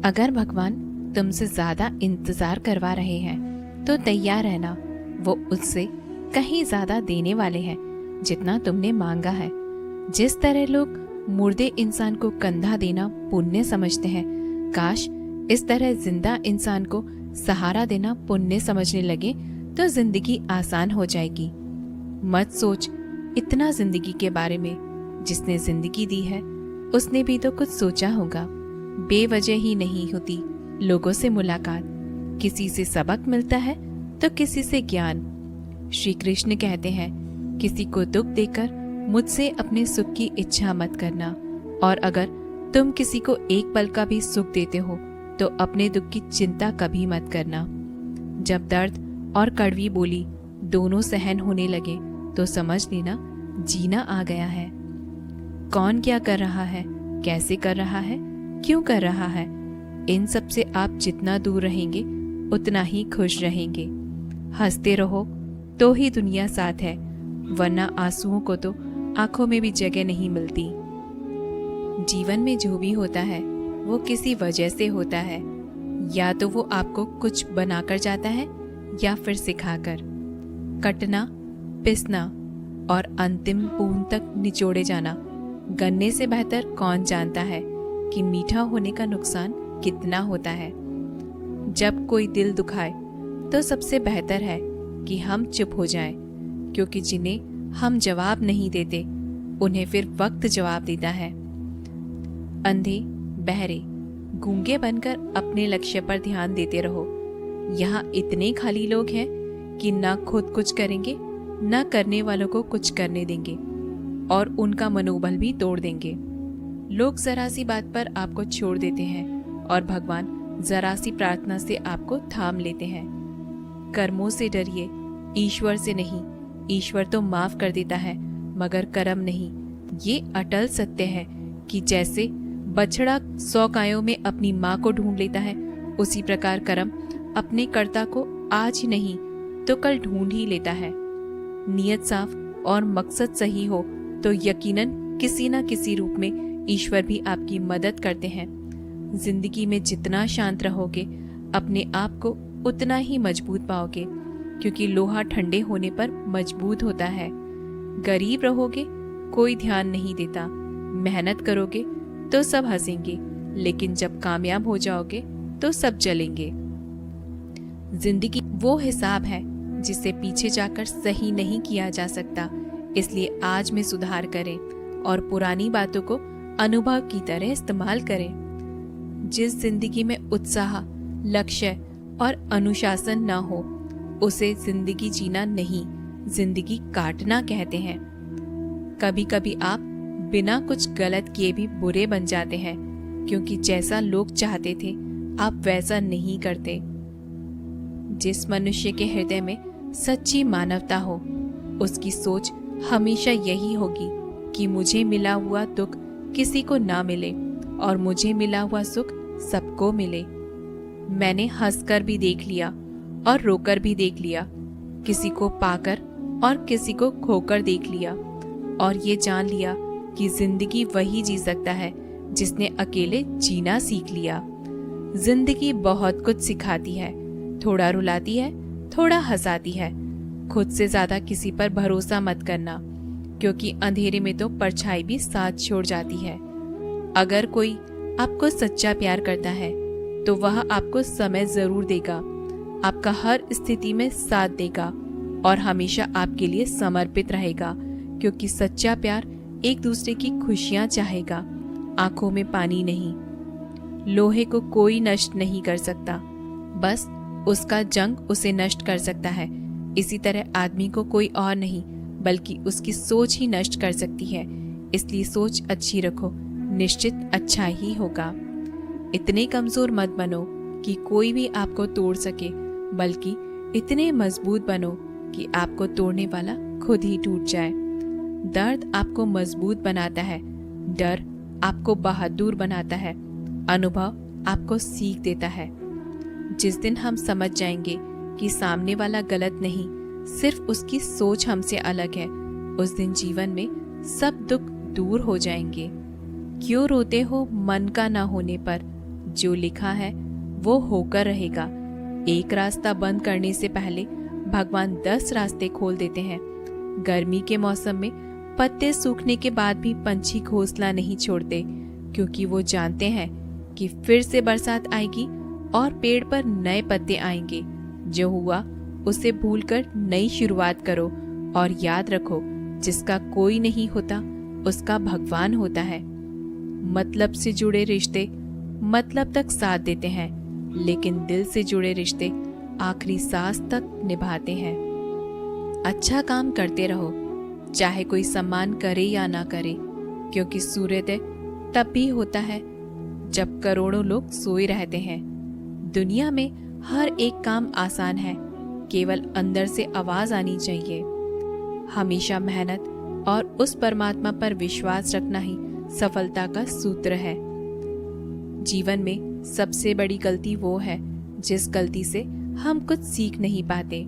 अगर भगवान तुमसे ज्यादा इंतजार करवा रहे हैं तो तैयार रहना, वो उससे कहीं ज्यादा देने वाले हैं जितना तुमने मांगा है। जिस तरह लोग मुर्दे इंसान को कंधा देना पुण्य समझते हैं, काश इस तरह जिंदा इंसान को सहारा देना पुण्य समझने लगे तो जिंदगी आसान हो जाएगी। मत सोच इतना जिंदगी के बारे में, जिसने जिंदगी दी है उसने भी तो कुछ सोचा होगा। बेवजह ही नहीं होती लोगों से मुलाकात, किसी से सबक मिलता है तो किसी से ज्ञान। श्री कृष्ण कहते हैं, किसी को दुख देकर मुझसे अपने सुख की इच्छा मत करना, और अगर तुम किसी को एक पल का भी सुख देते हो तो अपने दुख की चिंता कभी मत करना। जब दर्द और कड़वी बोली दोनों सहन होने लगे तो समझ लेना जीना आ गया है। कौन क्या कर रहा है, कैसे कर रहा है, क्यों कर रहा है, इन सब से आप जितना दूर रहेंगे उतना ही खुश रहेंगे। हंसते रहो तो ही दुनिया साथ है, वरना आंसुओं को तो आंखों में भी जगह नहीं मिलती। जीवन में जो भी होता है वो किसी वजह से होता है, या तो वो आपको कुछ बनाकर जाता है या फिर सिखाकर। कटना, पिसना और अंतिम बूंद तक निचोड़े जाना, गन्ने से बेहतर कौन जानता है कि मीठा होने का नुकसान कितना होता है। जब कोई दिल दुखाए तो सबसे बेहतर है कि हम चुप हो जाएं, क्योंकि जिन्हें हम जवाब नहीं देते उन्हें फिर वक्त जवाब देता है। अंधे, बहरे, गूंगे बनकर अपने लक्ष्य पर ध्यान देते रहो। यहाँ इतने खाली लोग हैं कि न खुद कुछ करेंगे न करने वालों को कुछ करने देंगे, और उनका मनोबल भी तोड़ देंगे। लोग जरा सी बात पर आपको छोड़ देते हैं और भगवान जरा सी प्रार्थना से आपको थाम लेते हैं। कर्मों से डरिए, ईश्वर से नहीं। ईश्वर तो माफ कर देता है मगर कर्म नहीं। ये अटल सत्य है कि जैसे बछड़ा 100 गायों में अपनी माँ को ढूंढ लेता है, उसी प्रकार कर्म अपने कर्ता को आज ही नहीं तो कल ढूंढ ही लेता है। नियत साफ और मकसद सही हो तो यकीनन किसी न किसी रूप में ईश्वर भी आपकी मदद करते हैं। जिंदगी में जितना शांत रहोगे अपने आप को उतना ही मजबूत पाओगे, क्योंकि लोहा ठंडे होने पर मजबूत होता है। गरीब रहोगे कोई ध्यान नहीं देता, मेहनत करोगे तो सब हंसेंगे, लेकिन जब कामयाब हो जाओगे तो सब जलेंगे। जिंदगी वो हिसाब है जिसे पीछे जाकर सही नहीं किया जा सकता, इसलिए आज में सुधार करें और पुरानी बातों को अनुभव की तरह इस्तेमाल करें। जिस जिंदगी में उत्साह, लक्ष्य और अनुशासन ना हो उसे जिंदगी जीना नहीं, जिंदगी काटना कहते हैं। कभी कभी आप बिना कुछ गलत किए भी बुरे बन जाते हैं, क्योंकि जैसा लोग चाहते थे आप वैसा नहीं करते। जिस मनुष्य के हृदय में सच्ची मानवता हो उसकी सोच हमेशा यही होगी कि मुझे मिला हुआ दुख किसी को ना मिले और मुझे मिला हुआ सुख सबको मिले। मैंने हंसकर भी देख लिया और रोकर भी देख लिया, किसी को पाकर और किसी को खोकर देख लिया, और ये जान लिया कि जिंदगी वही जी सकता है जिसने अकेले जीना सीख लिया। जिंदगी बहुत कुछ सिखाती है, थोड़ा रुलाती है, थोड़ा हंसाती है। खुद से ज्यादा किसी पर भरोसा मत करना, क्योंकि अंधेरे में तो परछाई भी साथ छोड़ जाती है। अगर कोई आपको सच्चा प्यार करता है तो वह आपको समय जरूर देगा, आपका हर स्थिति में साथ देगा और हमेशा आपके लिए समर्पित रहेगा, क्योंकि सच्चा प्यार एक दूसरे की खुशियां चाहेगा, आंखों में पानी नहीं। लोहे को कोई नष्ट नहीं कर सकता, बस उसका जंग उसे नष्ट कर सकता है। इसी तरह आदमी को कोई और नहीं बल्कि उसकी सोच ही नष्ट कर सकती है। इसलिए सोच अच्छी रखो, निश्चित अच्छा ही होगा। इतने कमजोर मत बनो कि कोई भी आपको तोड़ सके, बल्कि इतने मजबूत बनो कि आपको तोड़ने वाला खुद ही टूट जाए। दर्द आपको मजबूत बनाता है, डर आपको बहादुर बनाता है, अनुभव आपको सीख देता है। जिस दिन हम समझ जाएंगे कि सामने वाला गलत नहीं, सिर्फ उसकी सोच हमसे अलग है, उस दिन जीवन में सब दुख दूर हो जाएंगे। क्यों रोते हो मन का ना होने पर, जो लिखा है वो होकर रहेगा। एक रास्ता बंद करने से पहले भगवान 10 रास्ते खोल देते हैं। गर्मी के मौसम में पत्ते सूखने के बाद भी पंछी घोंसला नहीं छोड़ते, क्योंकि वो जानते हैं कि फिर से बरसात आएगी और पेड़ पर नए पत्ते आएंगे। जो हुआ उसे भूलकर नई शुरुआत करो और याद रखो, जिसका कोई नहीं होता उसका भगवान होता है। मतलब से जुड़े रिश्ते मतलब तक साथ देते हैं, लेकिन दिल से जुड़े रिश्ते आखिरी सांस तक निभाते हैं। अच्छा काम करते रहो, चाहे कोई सम्मान करे या ना करे, क्योंकि सूर्योदय तब भी होता है जब करोड़ों लोग सोए रहते हैं। दुनिया में हर एक काम आसान है, केवल अंदर से आवाज आनी चाहिए। हमेशा मेहनत और उस परमात्मा पर विश्वास रखना ही सफलता का सूत्र है। जीवन में सबसे बड़ी गलती वो है जिस गलती से हम कुछ सीख नहीं पाते।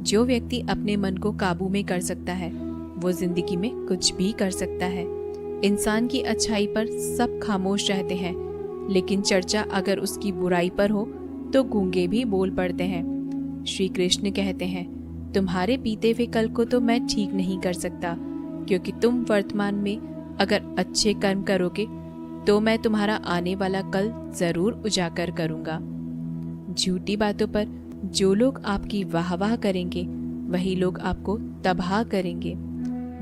जो व्यक्ति अपने मन को काबू में कर सकता है वो जिंदगी में कुछ भी कर सकता है। इंसान की अच्छाई पर सब खामोश रहते हैं, लेकिन चर्चा अगर उसकी बुराई पर हो तो गूंगे भी बोल पड़ते हैं। श्री कृष्ण कहते हैं, तुम्हारे बीते हुए कल को तो मैं ठीक नहीं कर सकता, क्योंकि तुम वर्तमान में अगर अच्छे कर्म करोगे तो मैं तुम्हारा आने वाला कल जरूर उजागर करूंगा। झूठी बातों पर जो लोग आपकी वाहवाह करेंगे वही लोग आपको तबाह करेंगे।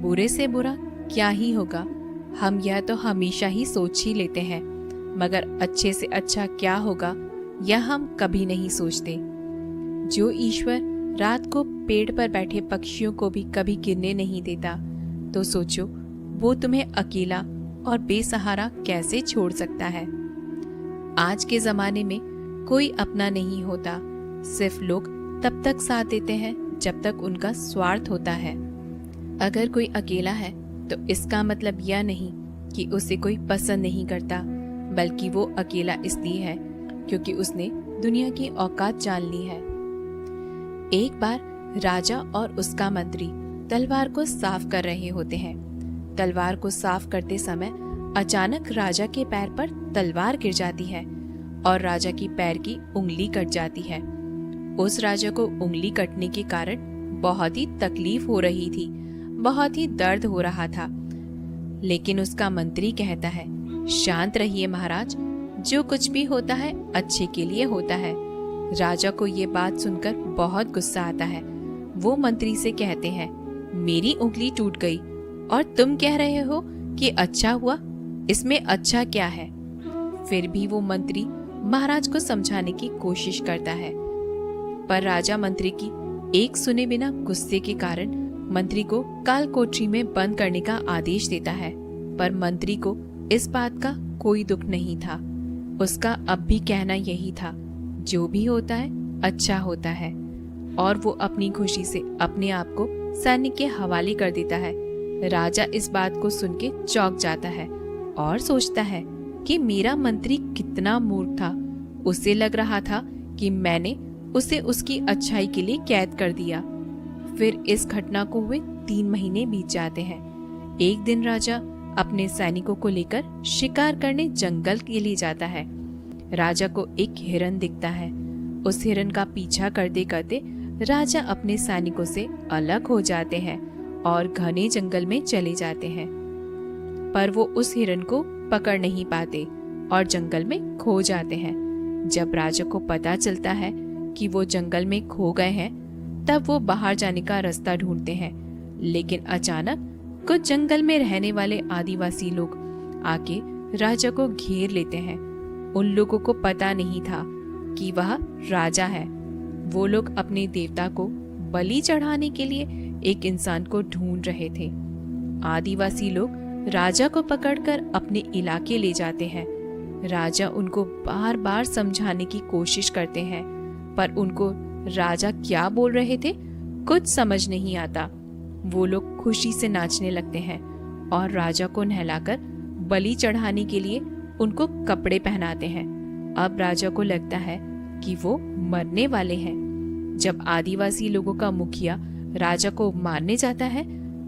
बुरे से बुरा क्या ही होगा, हम यह तो हमेशा ही सोच ही लेते हैं, मगर अच्छे से अच्छा क्या होगा यह हम कभी नहीं सोचते। जो ईश्वर रात को पेड़ पर बैठे पक्षियों को भी कभी गिरने नहीं देता, तो सोचो वो तुम्हें अकेला और बेसहारा कैसे छोड़ सकता है। आज के जमाने में कोई अपना नहीं होता, सिर्फ लोग तब तक साथ देते हैं जब तक उनका स्वार्थ होता है। अगर कोई अकेला है तो इसका मतलब यह नहीं कि उसे कोई पसंद नहीं करता, बल्कि वो अकेला इसलिए है क्योंकि उसने दुनिया की औकात जान ली है। एक बार राजा और उसका मंत्री तलवार को साफ कर रहे होते हैं। तलवार को साफ करते समय अचानक राजा के पैर पर तलवार गिर जाती है और राजा की पैर की उंगली कट जाती है। उस राजा को उंगली कटने के कारण बहुत ही तकलीफ हो रही थी, बहुत ही दर्द हो रहा था। लेकिन उसका मंत्री कहता है, शांत रहिए महाराज, जो कुछ भी होता है अच्छे के लिए होता है। राजा को ये बात सुनकर बहुत गुस्सा आता है। वो मंत्री से कहते हैं, मेरी उंगली टूट गई और तुम कह रहे हो कि अच्छा हुआ, इसमें अच्छा क्या है। फिर भी वो मंत्री महाराज को समझाने की कोशिश करता है, पर राजा मंत्री की एक सुने बिना गुस्से के कारण मंत्री को काल कोठरी में बंद करने का आदेश देता है। पर मंत्री को इस बात का कोई दुख नहीं था। उसका अब भी कहना यही था, जो भी होता है अच्छा होता है, और वो अपनी खुशी से अपने आप को सैनिक के हवाले कर देता है। राजा इस बात को सुन के चौंक जाता है और सोचता है कि मेरा मंत्री कितना मूर्ख था। उसे लग रहा था कि मैंने उसे उसकी अच्छाई के लिए कैद कर दिया। फिर इस घटना को हुए 3 महीने बीत जाते हैं। एक दिन राजा अपने सैनिकों को लेकर शिकार करने जंगल के लिए जाता है। राजा को एक हिरन दिखता है। उस हिरन का पीछा करते करते राजा अपने सैनिकों से अलग हो जाते हैं और घने जंगल में चले जाते हैं। पर वो उस हिरन को पकड़ नहीं पाते और जंगल में खो जाते हैं। जब राजा को पता चलता है कि वो जंगल में खो गए हैं, तब वो बाहर जाने का रास्ता ढूंढते हैं। लेकिन अचानक कुछ जंगल में रहने वाले आदिवासी लोग आके राजा को घेर लेते हैं। उन लोगों को पता नहीं था कि वह राजा है। वो लोग अपने देवता को बलि चढ़ाने के लिए एक इंसान को ढूंढ रहे थे। आदिवासी लोग राजा को पकड़कर अपने इलाके ले जाते हैं। राजा उनको बार बार समझाने की कोशिश करते हैं, पर उनको राजा क्या बोल रहे थे कुछ समझ नहीं आता। वो लोग खुशी से नाचने लगते हैं और राजा को नहलाकर बलि चढ़ाने के लिए उनको कपड़े पहनाते हैं। अब राजा को लगता है कि वो मरने वाले हैं। जब आदिवासी लोगों का मुखिया राजा को मारने जाता है,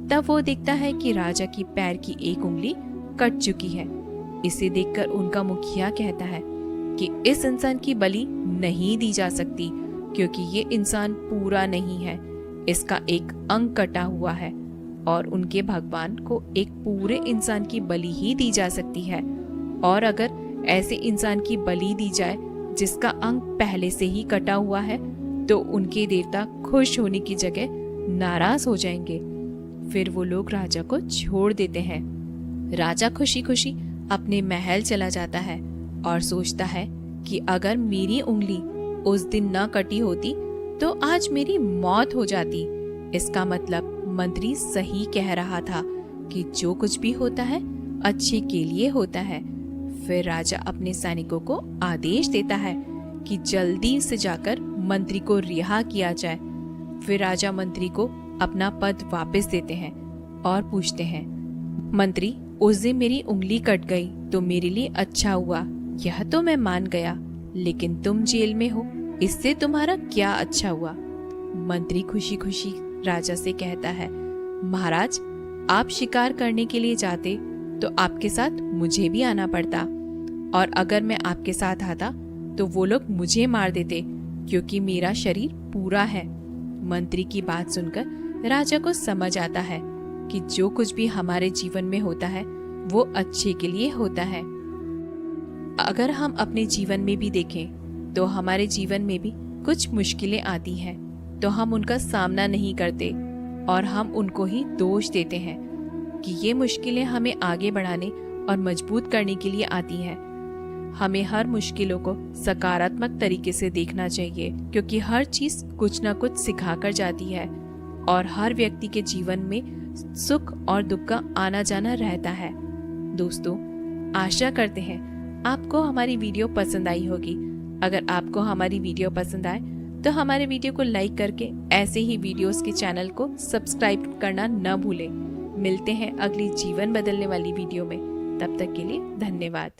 तब वो देखता है कि राजा की पैर की एक उंगली कट चुकी है। इसे देखकर उनका मुखिया कहता है कि इस इंसान की बलि नहीं दी जा सकती क्योंकि ये इंसान पूरा नहीं है, इसका एक अंग कटा हुआ है और उनके भगवान को एक पूरे इंसान की बलि ही दी जा सकती है। और अगर ऐसे इंसान की बलि दी जाए जिसका अंग पहले से ही कटा हुआ है तो उनके देवता खुश होने की जगह नाराज हो जाएंगे। फिर वो लोग राजा को छोड़ देते हैं। राजा खुशी खुशी अपने महल चला जाता है और सोचता है कि अगर मेरी उंगली उस दिन न कटी होती तो आज मेरी मौत हो जाती। इसका मतलब मंत्री सही कह रहा था कि जो कुछ भी होता है अच्छे के लिए होता है। फिर राजा अपने सैनिकों को आदेश देता है कि जल्दी से जाकर मंत्री को रिहा किया जाए। फिर राजा मंत्री को अपना पद वापस देते हैं और पूछते हैं, मंत्री, उस दिन मेरी उंगली कट गई तो मेरे लिए अच्छा हुआ, यह तो मैं मान गया, लेकिन तुम जेल में हो, इससे तुम्हारा क्या अच्छा हुआ? मंत्री खुशी खुशी राजा से कहता है, महाराज, आप शिकार करने के लिए जाते तो आपके साथ मुझे भी आना पड़ता, और अगर मैं आपके साथ आता तो वो लोग मुझे मार देते क्योंकि मेरा शरीर पूरा है। मंत्री की बात सुनकर राजा को समझ आता है कि जो कुछ भी हमारे जीवन में होता है वो अच्छे के लिए होता है। अगर हम अपने जीवन में भी देखें तो हमारे जीवन में भी कुछ मुश्किलें आती हैं तो हम उनका सामना नहीं करते और हम उनको ही दोष देते हैं कि ये मुश्किलें हमें आगे बढ़ाने और मजबूत करने के लिए आती हैं। हमें हर मुश्किलों को सकारात्मक तरीके से देखना चाहिए क्योंकि हर चीज कुछ न कुछ सिखा कर जाती है और हर व्यक्ति के जीवन में सुख और दुख का आना जाना रहता है। दोस्तों, आशा करते हैं आपको हमारी वीडियो पसंद आई होगी। अगर आपको हमारी वीडियो पसंद आए तो हमारे वीडियो को लाइक करके ऐसे ही वीडियोस के चैनल को सब्सक्राइब करना न भूलें। मिलते हैं अगली जीवन बदलने वाली वीडियो में। तब तक के लिए धन्यवाद।